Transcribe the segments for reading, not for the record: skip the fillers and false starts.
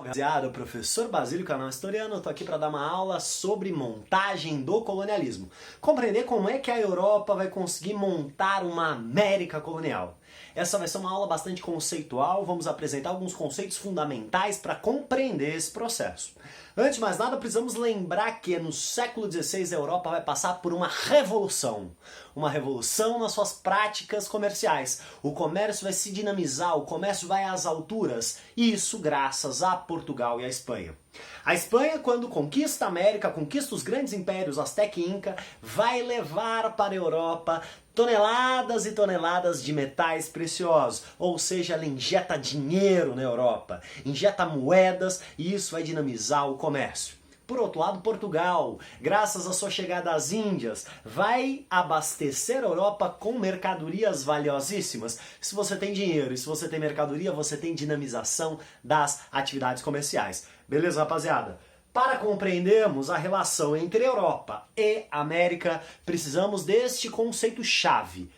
Rapaziada, o professor Basílio, canal historiano, tô aqui para dar uma aula sobre montagem do colonialismo. Compreender como é que a Europa vai conseguir montar uma América colonial. Essa vai ser uma aula bastante conceitual, vamos apresentar alguns conceitos fundamentais para compreender esse processo. Antes de mais nada, precisamos lembrar que no século XVI a Europa vai passar por uma revolução. Uma revolução nas suas práticas comerciais. O comércio vai se dinamizar, o comércio vai às alturas. E isso graças a Portugal e a Espanha. A Espanha, quando conquista a América, conquista os grandes impérios Azteca e Inca, vai levar para a Europa toneladas e toneladas de metais preciosos, ou seja, ela injeta dinheiro na Europa, injeta moedas e isso vai dinamizar o comércio. Por outro lado, Portugal, graças à sua chegada às Índias, vai abastecer a Europa com mercadorias valiosíssimas. Se você tem dinheiro e se você tem mercadoria, você tem dinamização das atividades comerciais. Beleza, rapaziada? Para compreendermos a relação entre Europa e América, precisamos deste conceito-chave: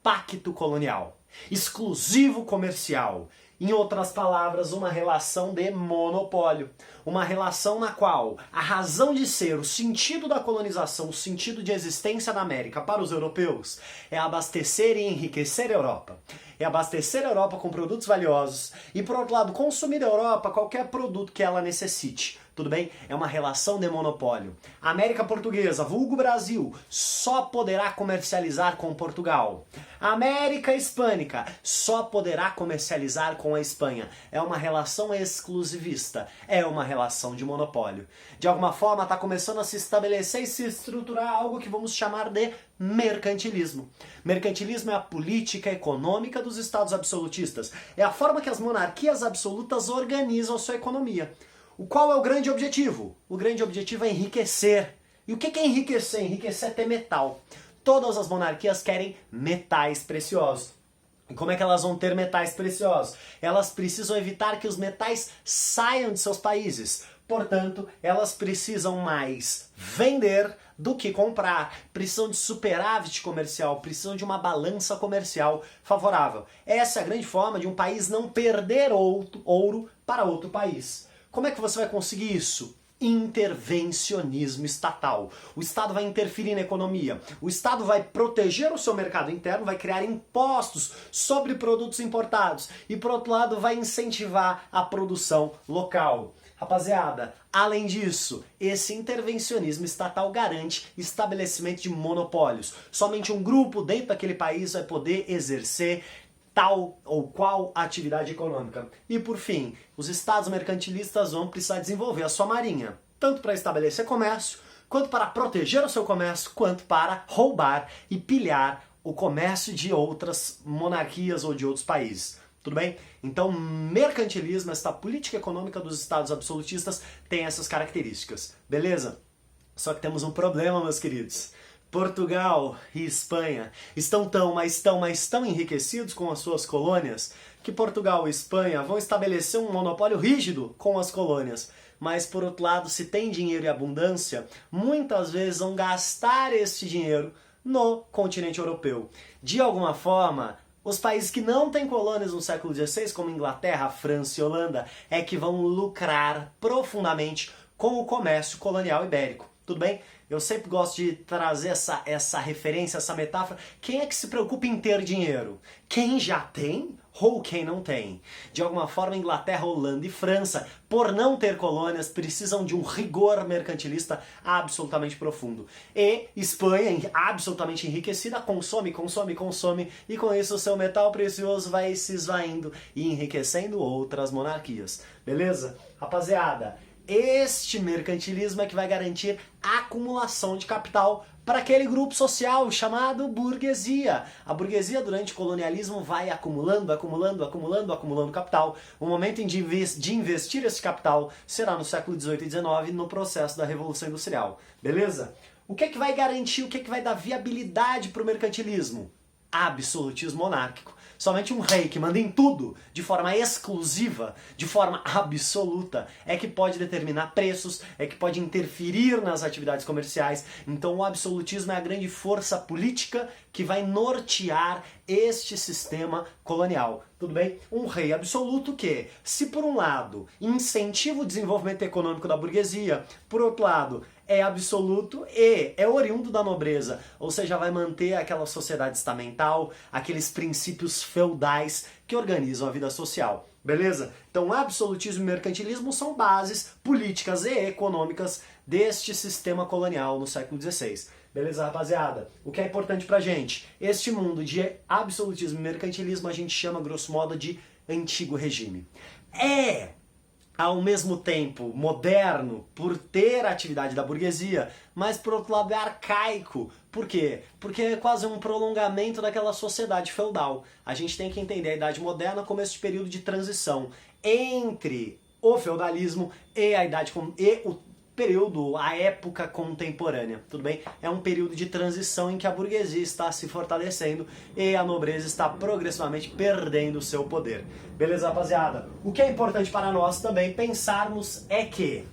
pacto colonial, exclusivo comercial. Em outras palavras, uma relação de monopólio. Uma relação na qual a razão de ser, o sentido da colonização, o sentido de existência da América para os europeus é abastecer e enriquecer a Europa. É abastecer a Europa com produtos valiosos e, por outro lado, consumir a Europa qualquer produto que ela necessite. Tudo bem? É uma relação de monopólio. A América Portuguesa, vulgo Brasil, só poderá comercializar com Portugal. A América Hispânica só poderá comercializar com a Espanha. É uma relação exclusivista. É uma relação de monopólio. De alguma forma está começando a se estabelecer e se estruturar algo que vamos chamar de mercantilismo. Mercantilismo é a política econômica dos estados absolutistas. É a forma que as monarquias absolutas organizam a sua economia. Qual é o grande objetivo? O grande objetivo é enriquecer. E o que é enriquecer? Enriquecer é ter metal. Todas as monarquias querem metais preciosos. E como é que elas vão ter metais preciosos? Elas precisam evitar que os metais saiam de seus países. Portanto, elas precisam mais vender do que comprar. Precisam de superávit comercial, precisam de uma balança comercial favorável. Essa é a grande forma de um país não perder ouro para outro país. Como é que você vai conseguir isso? Intervencionismo estatal. O Estado vai interferir na economia. O Estado vai proteger o seu mercado interno, vai criar impostos sobre produtos importados. E, por outro lado, vai incentivar a produção local. Rapaziada, além disso, esse intervencionismo estatal garante estabelecimento de monopólios. Somente um grupo dentro daquele país vai poder exercer tal ou qual atividade econômica. E por fim, os estados mercantilistas vão precisar desenvolver a sua marinha, tanto para estabelecer comércio, quanto para proteger o seu comércio, quanto para roubar e pilhar o comércio de outras monarquias ou de outros países. Tudo bem? Então, mercantilismo, esta política econômica dos estados absolutistas, tem essas características. Beleza? Só que temos um problema, meus queridos. Portugal e Espanha estão tão enriquecidos com as suas colônias que Portugal e Espanha vão estabelecer um monopólio rígido com as colônias. Mas, por outro lado, se tem dinheiro e abundância, muitas vezes vão gastar esse dinheiro no continente europeu. De alguma forma, os países que não têm colônias no século XVI, como Inglaterra, França e Holanda, é que vão lucrar profundamente com o comércio colonial ibérico. Tudo bem? Eu sempre gosto de trazer essa referência, essa metáfora. Quem é que se preocupa em ter dinheiro? Quem já tem ou quem não tem? De alguma forma, Inglaterra, Holanda e França, por não ter colônias, precisam de um rigor mercantilista absolutamente profundo. E Espanha, absolutamente enriquecida, consome, e com isso o seu metal precioso vai se esvaindo e enriquecendo outras monarquias. Beleza? Rapaziada, este mercantilismo é que vai garantir a acumulação de capital para aquele grupo social chamado burguesia. A burguesia durante o colonialismo vai acumulando capital. O momento de investir esse capital será no século XVIII e XIX, no processo da Revolução Industrial. Beleza? O que é que vai garantir, o que é que vai dar viabilidade para o mercantilismo? Absolutismo monárquico. Somente um rei que manda em tudo, de forma exclusiva, de forma absoluta, é que pode determinar preços, é que pode interferir nas atividades comerciais. Então o absolutismo é a grande força política que vai nortear este sistema colonial. Tudo bem? Um rei absoluto que, se por um lado incentiva o desenvolvimento econômico da burguesia, por outro lado é absoluto e é oriundo da nobreza, ou seja, vai manter aquela sociedade estamental, aqueles princípios feudais que organizam a vida social. Beleza? Então, absolutismo e mercantilismo são bases políticas e econômicas deste sistema colonial no século XVI. Beleza, rapaziada? O que é importante pra gente? Este mundo de absolutismo e mercantilismo a gente chama, grosso modo, de antigo regime. É, ao mesmo tempo, moderno por ter a atividade da burguesia, mas por outro lado é arcaico. Por quê? Porque é quase um prolongamento daquela sociedade feudal. A gente tem que entender a Idade Moderna como esse período de transição entre o feudalismo e a idade e o período, a época contemporânea, tudo bem? É um período de transição em que a burguesia está se fortalecendo e a nobreza está progressivamente perdendo o seu poder. Beleza, rapaziada? O que é importante para nós também pensarmos é que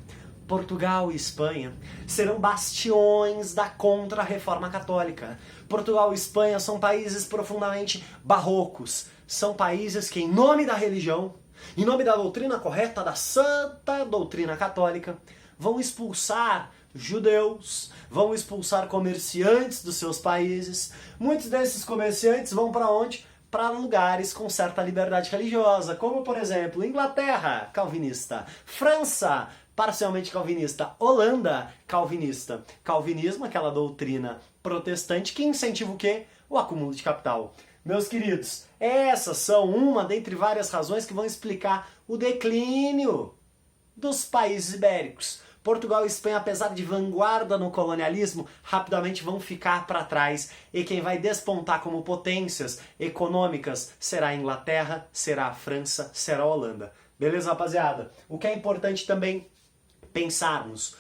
Portugal e Espanha serão bastiões da contra-reforma católica. Portugal e Espanha são países profundamente barrocos. São países que, em nome da religião, em nome da doutrina correta, da santa doutrina católica, vão expulsar judeus, vão expulsar comerciantes dos seus países. Muitos desses comerciantes vão para onde? Para lugares com certa liberdade religiosa, como por exemplo, Inglaterra, calvinista, França, parcialmente calvinista, Holanda, calvinista. Calvinismo, aquela doutrina protestante que incentiva o quê? O acúmulo de capital. Meus queridos, essas são uma dentre várias razões que vão explicar o declínio dos países ibéricos. Portugal e Espanha, apesar de vanguarda no colonialismo, rapidamente vão ficar para trás e quem vai despontar como potências econômicas será a Inglaterra, será a França, será a Holanda. Beleza, rapaziada? O que é importante também pensarmos,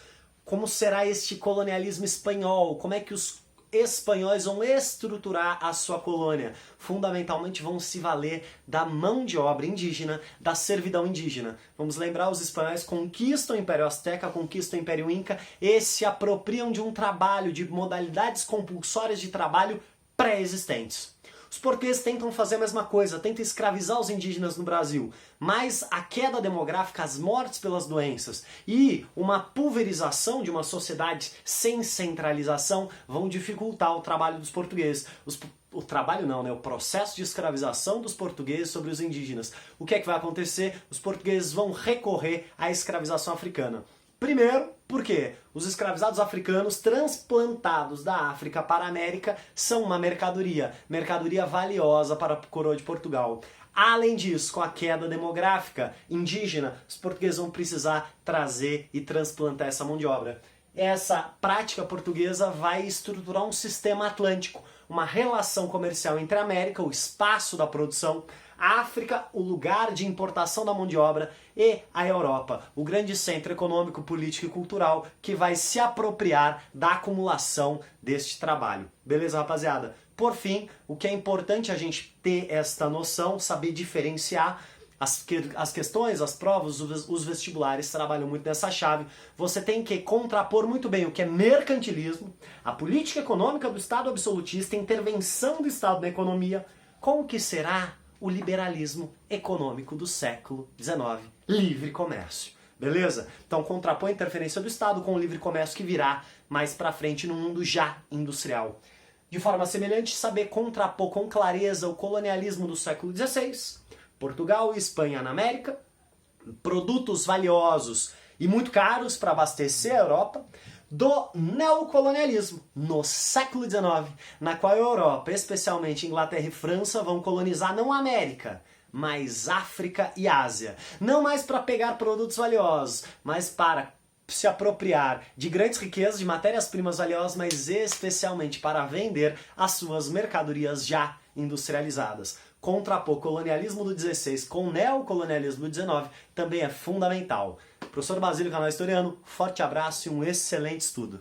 como será este colonialismo espanhol, como é que os espanhóis vão estruturar a sua colônia. Fundamentalmente vão se valer da mão de obra indígena, da servidão indígena. Vamos lembrar, os espanhóis conquistam o Império Azteca, conquistam o Império Inca e se apropriam de um trabalho, de modalidades compulsórias de trabalho pré-existentes. Os portugueses tentam fazer a mesma coisa, tentam escravizar os indígenas no Brasil, mas a queda demográfica, as mortes pelas doenças e uma pulverização de uma sociedade sem centralização vão dificultar o trabalho dos portugueses. O trabalho não, né? O processo de escravização dos portugueses sobre os indígenas. O que é que vai acontecer? Os portugueses vão recorrer à escravização africana. Primeiro, porque os escravizados africanos transplantados da África para a América são uma mercadoria valiosa para a coroa de Portugal. Além disso, com a queda demográfica indígena, os portugueses vão precisar trazer e transplantar essa mão de obra. Essa prática portuguesa vai estruturar um sistema atlântico, uma relação comercial entre a América, o espaço da produção, a África, o lugar de importação da mão de obra, e a Europa, o grande centro econômico, político e cultural que vai se apropriar da acumulação deste trabalho. Beleza, rapaziada? Por fim, o que é importante a gente ter esta noção, saber diferenciar as questões, as provas, os vestibulares trabalham muito nessa chave. Você tem que contrapor muito bem o que é mercantilismo, a política econômica do Estado absolutista, a intervenção do Estado na economia, com o que será o liberalismo econômico do século XIX, livre comércio. Beleza? Então contrapõe a interferência do Estado com o livre comércio que virá mais pra frente no mundo já industrial. De forma semelhante, saber contrapor com clareza o colonialismo do século XVI, Portugal e Espanha na América, produtos valiosos e muito caros para abastecer a Europa, do neocolonialismo no século XIX, na qual a Europa, especialmente Inglaterra e França, vão colonizar não a América, mas África e Ásia. Não mais para pegar produtos valiosos, mas para se apropriar de grandes riquezas, de matérias-primas valiosas, mas especialmente para vender as suas mercadorias já industrializadas. Contrapor colonialismo do 16 com neocolonialismo do 19 também é fundamental. Professor Basílio, canal Historiano, forte abraço e um excelente estudo.